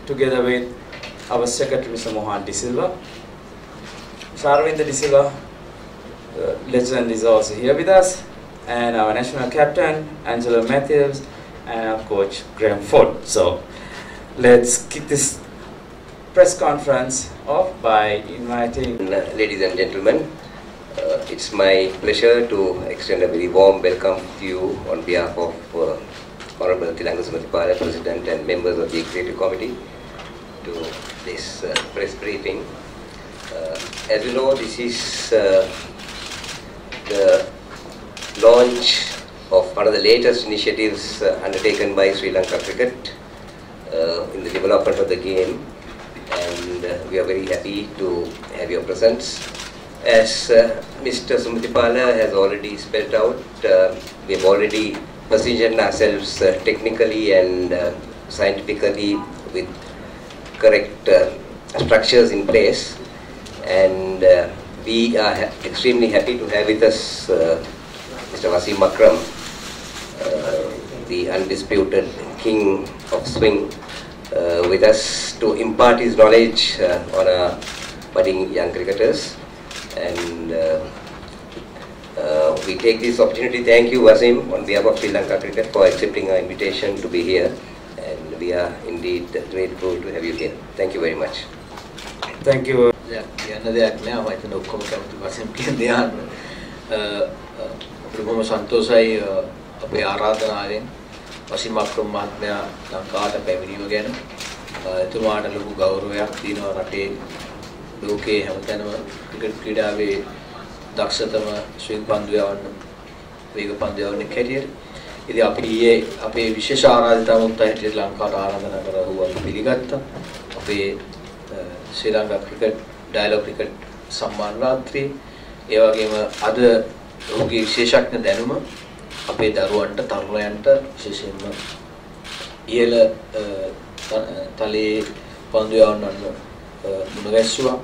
together with our Secretary Mr. Mohan De Silva. Aravinda De Silva, legend, is also here with us, and our national captain Angela Matthews, and our coach Graham Ford. So let's kick this press conference off by inviting... Ladies and gentlemen, it's my pleasure to extend a very warm welcome to you on behalf of Honorable Lanka Sumatipala, President and members of the Executive Committee, to this press briefing. As you know, this is the launch of one of the latest initiatives undertaken by Sri Lanka Cricket in the development of the game, and we are very happy to have your presence. As Mr. Sumatipala has already spelled out, we have already positioned ourselves technically and scientifically with correct structures in place, and we are extremely happy to have with us Mr. Wasim Akram, the undisputed king of swing, with us to impart his knowledge on our budding young cricketers. And we take this opportunity. Thank you, Wasim, on behalf of Sri Lanka Cricket, for accepting our invitation to be here, and we are indeed grateful to have you here. Thank you very much. Thank you. කියන්න දෙයක් නෑ මම හිතන්නේ ඔක්කොම කැමති වශයෙන් කියන දෙයක් අපිට බොහොම සන්තෝෂයි අපේ ආරාධනාවෙන් වසීම් අක්‍රම් මහත්මයා ලංකාවට පැමිණීම ගැන එතුමාට ලොකු ගෞරවයක් තියෙනවා රටේ ලෝකයේ හැමතැනම ක්‍රිකට් ක්‍රීඩාවේ දක්ෂතම ස්විංග් පන්දු යවන්න වේග පන්දු යවන්න කැරියර් ඉතින් අපි ඊයේ අපේ විශේෂ ආරාධිතවුත් හැටියට ලංකාවට ආරාධනා කරවුවා අපි පිළිගත්තා අපේ ශ්‍රී ලංකා ක්‍රිකට් ඩයලොග් ක්‍රිකට් සම්මාන රාත්‍රී ඒ වගේම අද ඔහුගේ විශේෂඥ දැනුම අපේ දරුවන්ට තරුණයන්ට විශේෂයෙන්ම ඉහළ තලයේ පන්දු යවන්නන්න මුණගැස්සුවා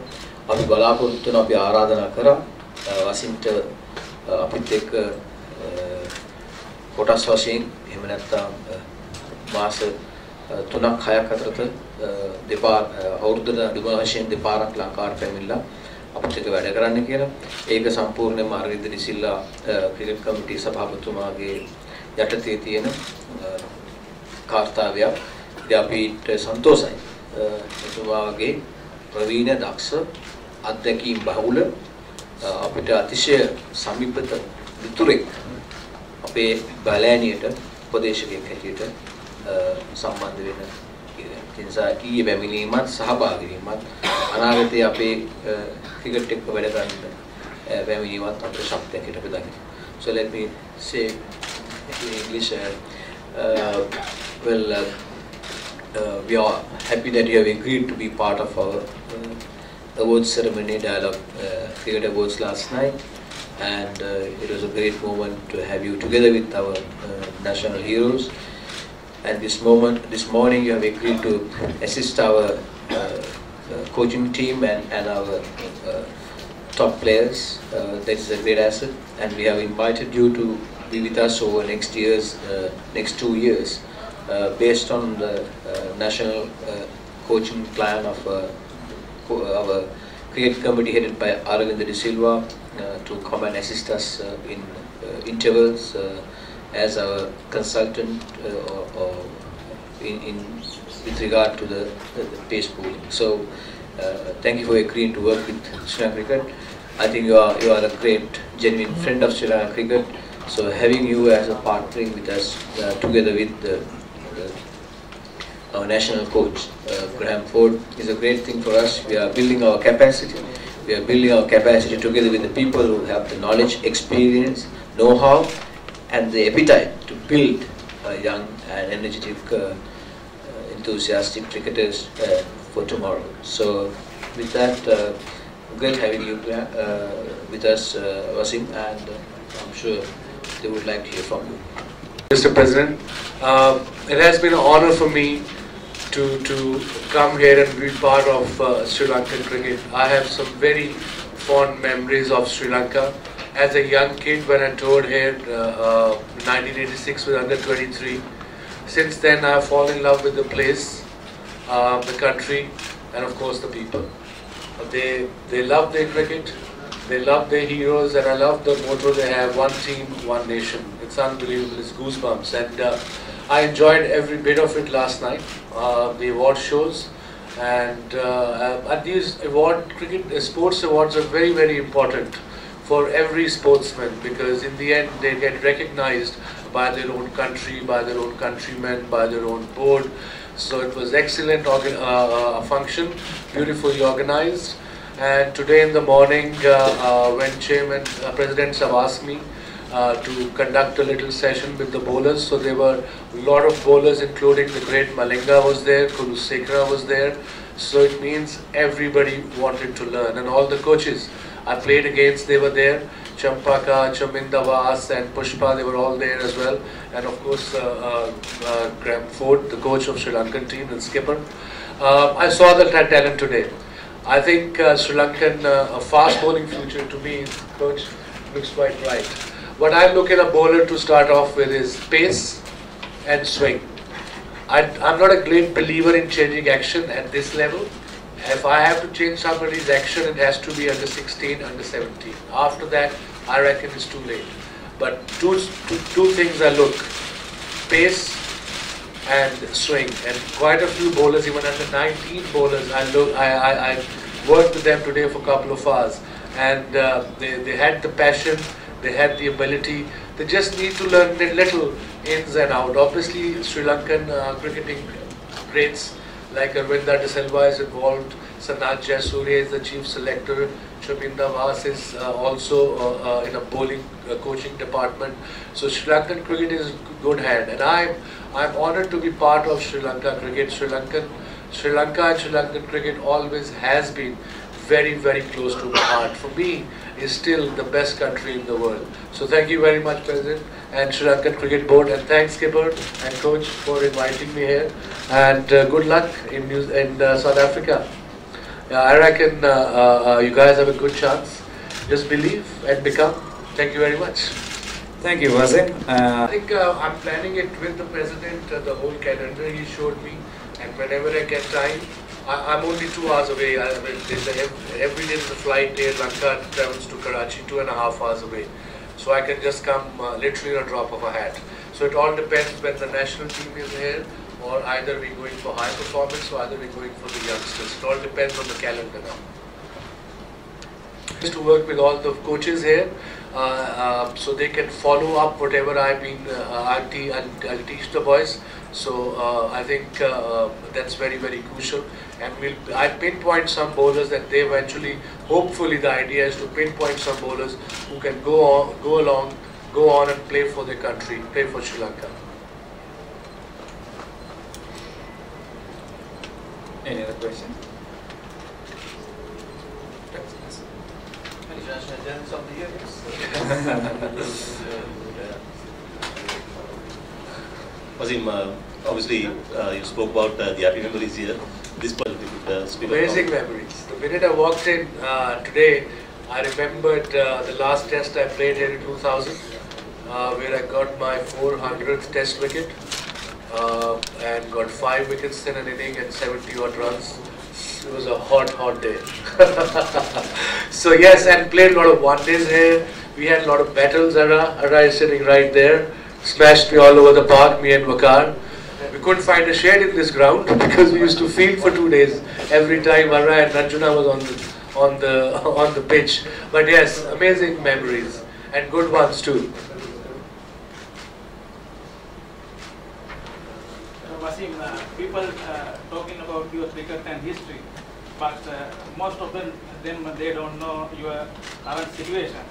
අපි බලාපොරොත්තු වෙන අපි ආරාධනා කරා වසින්ට අපිත් එක්ක කොටස් වශයෙන් එහෙම නැත්නම් මාස 3ක් 6ක් අතරත දෙපාර අවුරුද්දට අඩුම වශයෙන් දෙපාරක් ලංකාවට පැමිණලා අපිට එක වැඩ කරන්න කියලා. ඒක සම්පූර්ණයෙන්ම අරවින්ද ඩිසිල්ලා ක්‍රිකට් කමිටු සභාපතිතුමාගේ යටතේ තියෙන කාර්යය. ඉතින් අපිට සන්තෝෂයි. එතුමාගේ ප්‍රවීණ දක්ෂ අධ්‍යක්ීම් බහුල අපිට අතිශය සමීපත මිතුරෙක් අපේ බලෑනියට උපදේශකයෙක් හැටියට සම්බන්ධ වෙන නිසා ඊයේ පැමිණීමත් සහභාගී වීමත් අනාගතයේ අපේ ක්‍රිකට් එක්ක වැඩ කරන්න පැමිණීමත් අපේ ශක්තියක් හිට අපි දකිනවා. So let me say in English, we are happy that you have agreed to be part of our awards ceremony, Dialogue Cricket Awards last night, and it was a great moment to have you together with our national heroes. And this morning you have agreed to assist our coaching team and our top players. That is a great asset, and we have invited you to be with us over next 2 years, based on the national coaching plan of our cricket committee headed by Aravinda De Silva, to come and assist us in intervals as our consultant with regard to the pace bowling. So thank you for agreeing to work with Sri Lanka Cricket. I think you are a great, genuine friend of Sri Lanka Cricket. So having you as a partnering with us, together with our national coach Graham Ford, is a great thing for us. We are building our capacity. We are building our capacity together with the people who have the knowledge, experience, know-how, and the appetite to build young and energetic, enthusiastic cricketers for tomorrow. So with that, great having you with us, Wasim, and I'm sure they would like to hear from you. Mr. President, it has been an honor for me to come here and be part of Sri Lankan cricket. I have some very fond memories of Sri Lanka. As a young kid, when I toured here 1986 with under 23, since then I have fallen in love with the place. the country, and of course the people. They love their cricket, they love their heroes, and I love the motto they have: one team, one nation. It's unbelievable, it's goosebumps. And I enjoyed every bit of it last night, the award shows. And these sports awards are very, very important for every sportsman, because in the end they get recognized by their own country, by their own countrymen, by their own board. So it was excellent function, beautifully organized. And today in the morning, when President Sab asked me to conduct a little session with the bowlers, so there were a lot of bowlers, including the great Malinga was there, Kulu Sekra was there. So it means everybody wanted to learn, and all the coaches I played against, they were there. Champaka, Chaminda Vas and Pushpa, they were all there as well. And of course, Graham Ford, the coach of Sri Lankan team and skipper. I saw the talent today. I think Sri Lankan, a fast bowling future to me, coach, looks quite bright. What I look at a bowler to start off with is pace and swing. I'm not a great believer in changing action at this level. If I have to change somebody's action, it has to be under 16, under 17. After that, I reckon it's too late. But two things I look: pace and swing. And quite a few bowlers, even under 19 bowlers, I worked with them today for a couple of hours. And they had the passion, they had the ability. They just need to learn a little ins and out. Obviously, Sri Lankan cricketing greats like Arvinda De Silva is involved, Sanat Jayasuriya is the chief selector, Chaminda Vas is also in a bowling coaching department. So Sri Lankan cricket is good hand, and I'm honoured to be part of Sri Lanka cricket. Sri Lanka and Sri Lankan cricket always has been very, very close to my heart. For me, is still the best country in the world. So thank you very much, President and Sri Lankan Cricket Board, and thanks Skipper and Coach for inviting me here. And good luck in South Africa. I reckon you guys have a good chance. Just believe and become. Thank you very much. Thank you, Wasim. I think I'm planning it with the President, the whole calendar he showed me, and whenever I get time, I'm only 2 hours away. Every day there's a flight there. Lanka travels to Karachi, 2.5 hours away. So I can just come literally in a drop of a hat. So it all depends when the national team is here, or either we're going for high performance, or either we're going for the youngsters. It all depends on the calendar now. Just to work with all the coaches here, so they can follow up whatever I've been, I'll teach the boys. So I think that's very, very crucial. And I pinpoint some bowlers that they eventually, hopefully the idea is to pinpoint some bowlers who can go on and play for their country, play for Sri Lanka. Any other questions? Wasim, obviously you spoke about the happy memories here. This amazing memories. The minute I walked in today, I remembered the last test I played here in 2000, where I got my 400th test wicket and got 5 wickets in an inning and 70 odd runs. It was a hot day. So yes, and played a lot of one-days here. We had a lot of battles. Ara is sitting right there. Smashed me all over the park, me and Wakar. We couldn't find a shade in this ground because we used to field for 2 days every time Ara and Ranjuna was on the pitch. But yes, amazing memories and good ones too. Wasim, people talking about your cricket and history, but most of them they don't know your current situation.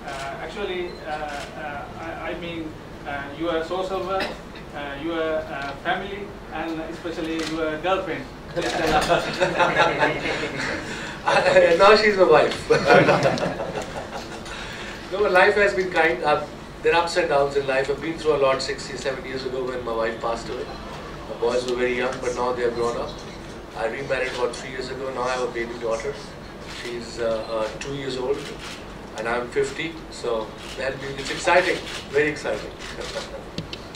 Actually, I mean your social work, your family, and especially your girlfriend. Now she's my wife. No, but life has been kind. There are ups and downs in life. I've been through a lot 67 years ago when my wife passed away. The boys were very young, but now they have grown up. I remarried about 3 years ago. Now I have a baby daughter. She's 2 years old, and I'm 50. So it's exciting, very exciting.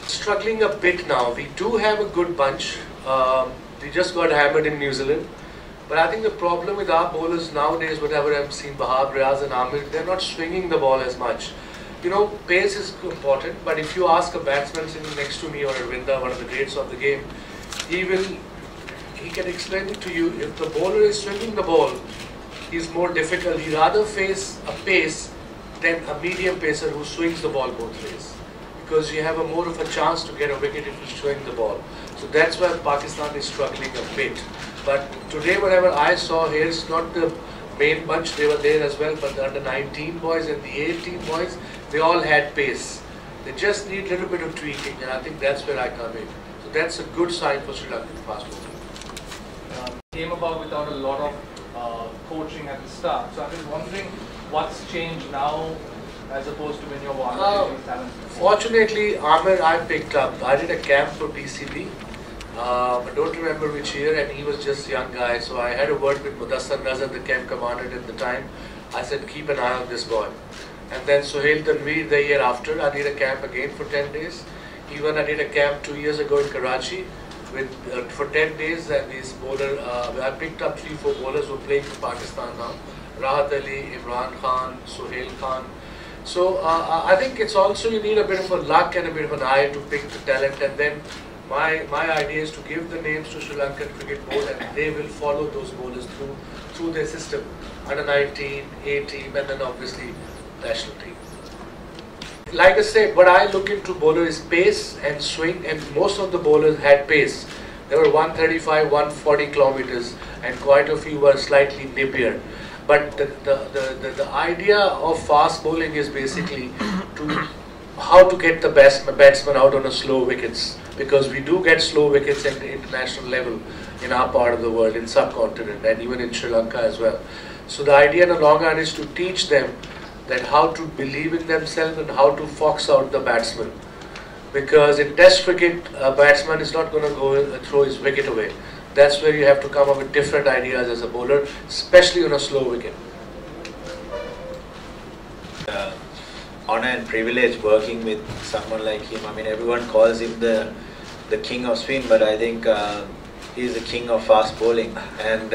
Struggling a bit now. We do have a good bunch. They just got hammered in New Zealand. But I think the problem with our bowlers nowadays, whatever I've seen, Bahab, Riaz and Amir, they're not swinging the ball as much. You know, pace is important, but if you ask a batsman sitting next to me or Arvinda, one of the greats of the game, he can explain it to you. If the bowler is swinging the ball, he's more difficult. He'd rather face a pace than a medium pacer who swings the ball both ways. Because you have more of a chance to get a wicket if you swing the ball. So that's why Pakistan is struggling a bit. But today, whatever I saw here, it's not the main bunch, they were there as well, but the under 19 boys and the 18 boys, they all had pace. They just need a little bit of tweaking, and I think that's where I come in. So that's a good sign for Sri Lankan fast bowling. Came about without a lot of coaching at the start. So I was wondering what's changed now as opposed to when you're watching talent? Fortunately, Amir I picked up. I did a camp for PCB. I don't remember which year, and he was just a young guy. So I had a word with Mudassar Nazar, the camp commander at the time. I said, keep an eye on this boy. And then Sohail Tanveer the year after, I did a camp again for 10 days. Even I did a camp 2 years ago in Karachi with for 10 days, and these bowler, I picked up 3-4 bowlers who are playing for Pakistan now. Rahat Ali, Imran Khan, Sohail Khan. So I think it's also you need a bit of a luck and a bit of an eye to pick the talent, and then my idea is to give the names to Sri Lankan Cricket Board, and they will follow those bowlers through their system, under 19, 18, and then obviously national team. Like I said, what I look into bowler is pace and swing, and most of the bowlers had pace. They were 135, 140 kilometers, and quite a few were slightly nippier. But the idea of fast bowling is basically how to get the batsman out on a slow wickets, because we do get slow wickets at the international level in our part of the world, in subcontinent, and even in Sri Lanka as well. So the idea in the long run is to teach them that how to believe in themselves and how to fox out the batsman. Because in Test cricket, a batsman is not going to go and throw his wicket away. That's where you have to come up with different ideas as a bowler, especially on a slow wicket. Honor and privilege working with someone like him. I mean, everyone calls him the king of spin, but I think he's the king of fast bowling. And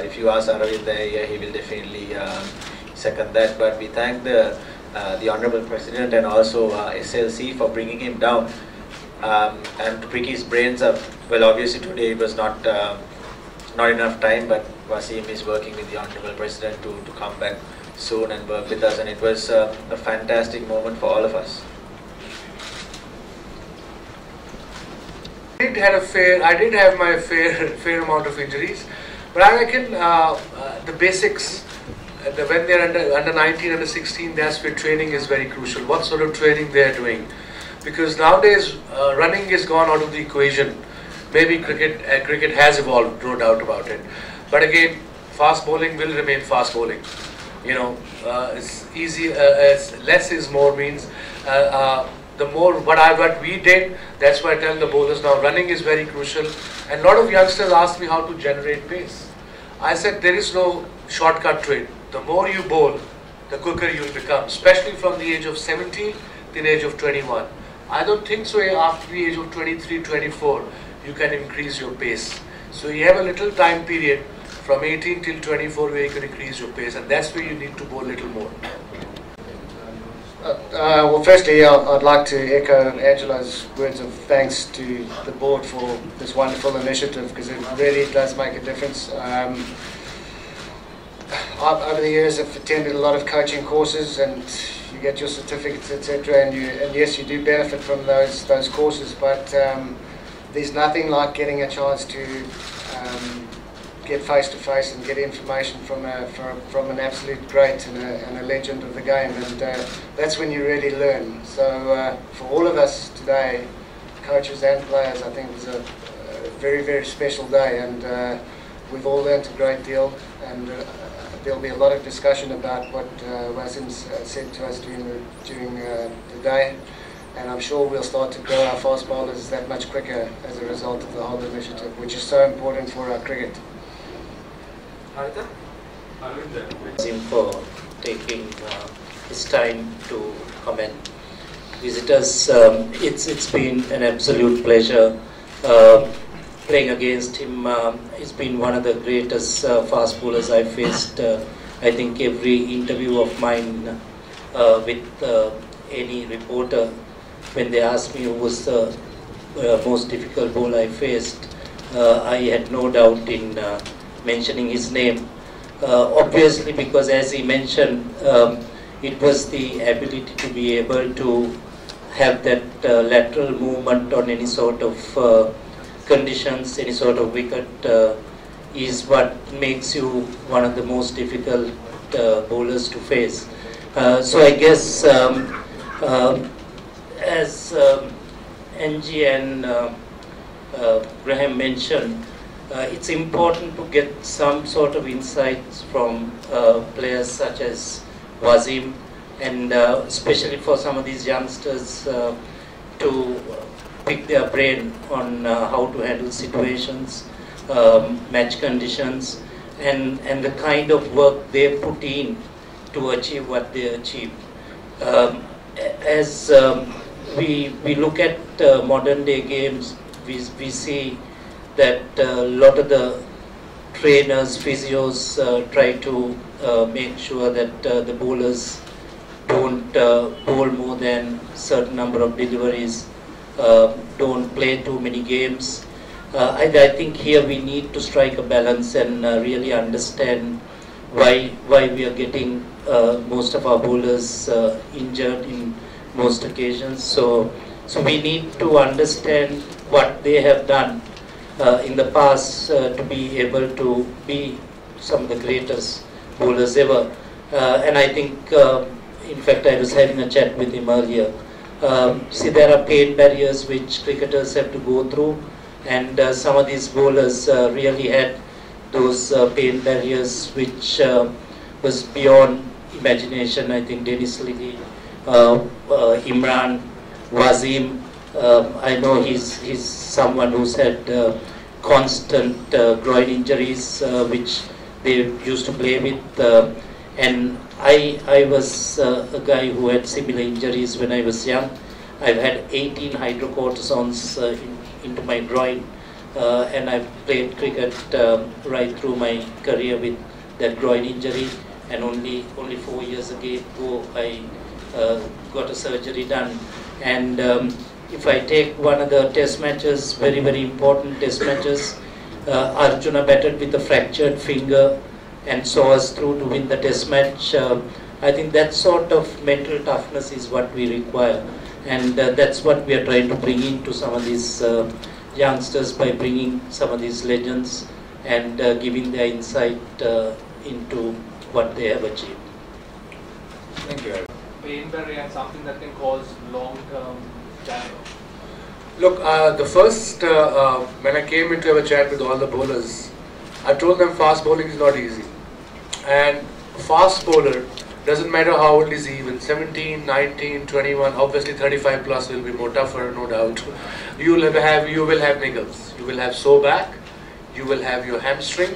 if you ask Aravind there, he will definitely second that. But we thank the Honourable President and also SLC for bringing him down and to pick his brains up. Well, obviously today it was not enough time, but Wasim is working with the Honourable President to come back soon and work with us, and it was a fantastic moment for all of us. I did have my fair amount of injuries, but I reckon the basics, when they're under 19, under 16, that's where training is very crucial. What sort of training they are doing, because nowadays running is gone out of the equation. Maybe cricket has evolved, no doubt about it, but again, fast bowling will remain fast bowling. You know, it's easy. Less is more means. The more what we did, that's why I tell the bowlers now. Running is very crucial, and a lot of youngsters ask me how to generate pace. I said there is no shortcut to it. The more you bowl, the quicker you will become, especially from the age of 17 to the age of 21. I don't think so. After the age of 23, 24, you can increase your pace. So you have a little time period from 18 till 24 where you can increase your pace, and that's where you need to bowl a little more. Well, firstly, I'd like to echo Angela's words of thanks to the board for this wonderful initiative, because it really does make a difference. Over the years, I've attended a lot of coaching courses, and you get your certificates, etc. And yes, you do benefit from those courses, but there's nothing like getting a chance to get face to face and get information from an absolute great and a legend of the game, and that's when you really learn. So for all of us today, coaches and players, I think it was a very, very special day, and we've all learned a great deal, and there'll be a lot of discussion about what Wasim said to us during the day, and I'm sure we'll start to grow our fast bowlers that much quicker as a result of the whole initiative, which is so important for our cricket. Wasim for taking his time to come and visit us. It's been an absolute pleasure. playing against him. He's been one of the greatest fast bowlers I faced. I think every interview of mine with any reporter, when they asked me who was the most difficult bowler I faced, I had no doubt in mentioning his name. Obviously, because as he mentioned, it was the ability to be able to have that lateral movement on any sort of conditions, any sort of wicket, is what makes you one of the most difficult bowlers to face. So I guess as NG and Graham mentioned, it's important to get some sort of insights from players such as Wasim, and especially for some of these youngsters to pick their brain on how to handle situations, match conditions, and the kind of work they put in to achieve what they achieve. As we look at modern day games, we see that a lot of the trainers, physios try to make sure that the bowlers don't bowl more than certain number of deliveries, don't play too many games. I think here we need to strike a balance and really understand why we are getting most of our bowlers injured in most occasions. So we need to understand what they have done in the past to be able to be some of the greatest bowlers ever. And I think, in fact, I was having a chat with him earlier. See, there are pain barriers which cricketers have to go through, and some of these bowlers really had those pain barriers which was beyond imagination. I think Dennis Lilly, Imran, Wasim, I know he's someone who's had constant groin injuries which they used to play with, and I was a guy who had similar injuries when I was young. I've had 18 hydrocortisons into my groin, and I've played cricket right through my career with that groin injury, and only 4 years ago I got a surgery done. And if I take one of the test matches, very, very important test matches, Arjuna batted with a fractured finger and saw us through to win the test match. I think that sort of mental toughness is what we require, and that's what we are trying to bring into some of these youngsters by bringing some of these legends and giving their insight into what they have achieved. Thank you. Pain barrier and something that can cause long-term damage. Look, the first, when I came in to have a chat with all the bowlers, I told them fast bowling is not easy. And fast bowler, doesn't matter how old is he, even 17, 19, 21, obviously 35 plus will be more tougher, no doubt. You will have niggles. You will have sore back, you will have your hamstring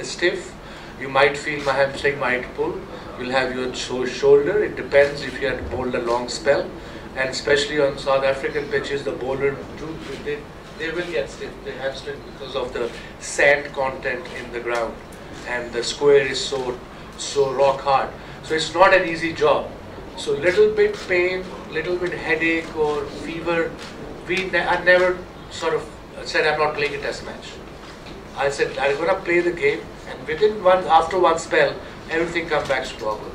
stiff, you might feel my hamstring might pull, you'll have your shoulder, it depends if you had bowled a long spell. And especially on South African pitches, the bowler, they will get stiff, they have stiff because of the sand content in the ground. And the square is so rock hard. So it's not an easy job. So little bit pain, little bit headache or fever, I never sort of said I'm not playing a test match. I said I'm going to play the game, and after one spell, everything comes back to normal.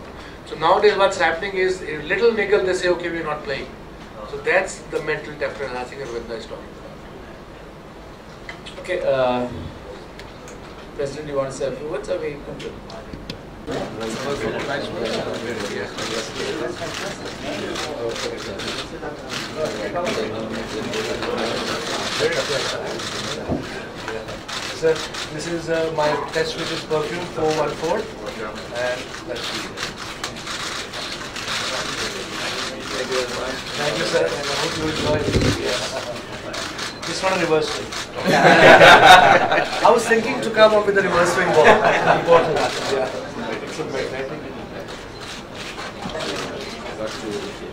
So nowadays what's happening is a little niggle, they say, okay, we're not playing. So that's the mental toughness I think Arvinda is talking about. Okay, President, you want to say a few words or we conclude? Sir, this is my test which is perfume 414, and let's see. Thank you very much. Thank you, sir, and I hope you enjoy it. This one a reverse swing. I was thinking to come up with a reverse swing ball. Important. Yeah.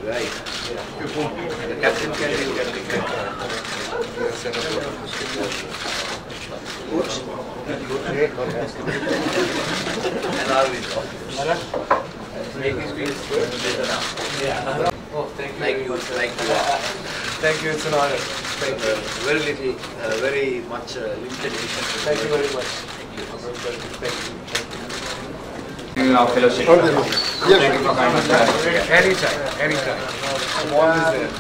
Right. The captain can be Oh, thank you. Thank you. Thank you, it's an honor. Thank you. Very little, very much limited edition. Thank you very much. Thank you. Our fellowship. Thank you for coming. Anytime, anytime. I'm always there.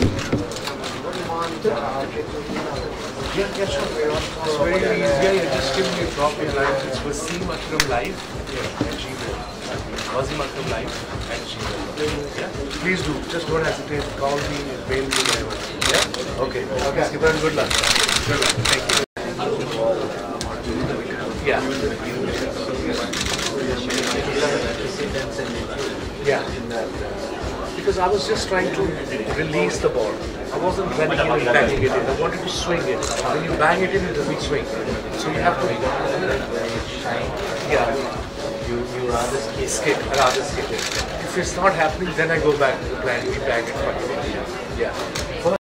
It's very easy. You just give me a drop in line. It's Wasim Akram Live at Gmail. Wasim Akram Live at Gmail. Yeah? Please do. Just don't hesitate. Call me, mail me, whatever. Yeah? Okay. Okay, Skipper, good luck. Good luck. Thank you. Yeah. Yeah. Because I was just trying to release the ball. I wasn't running in and banging it in. I wanted to swing it. When you bang it in, it doesn't swing. So you have to. Yeah. You rather skip. I rather skip it. If it's not happening, then I go back to the plan. We bang it. Yeah.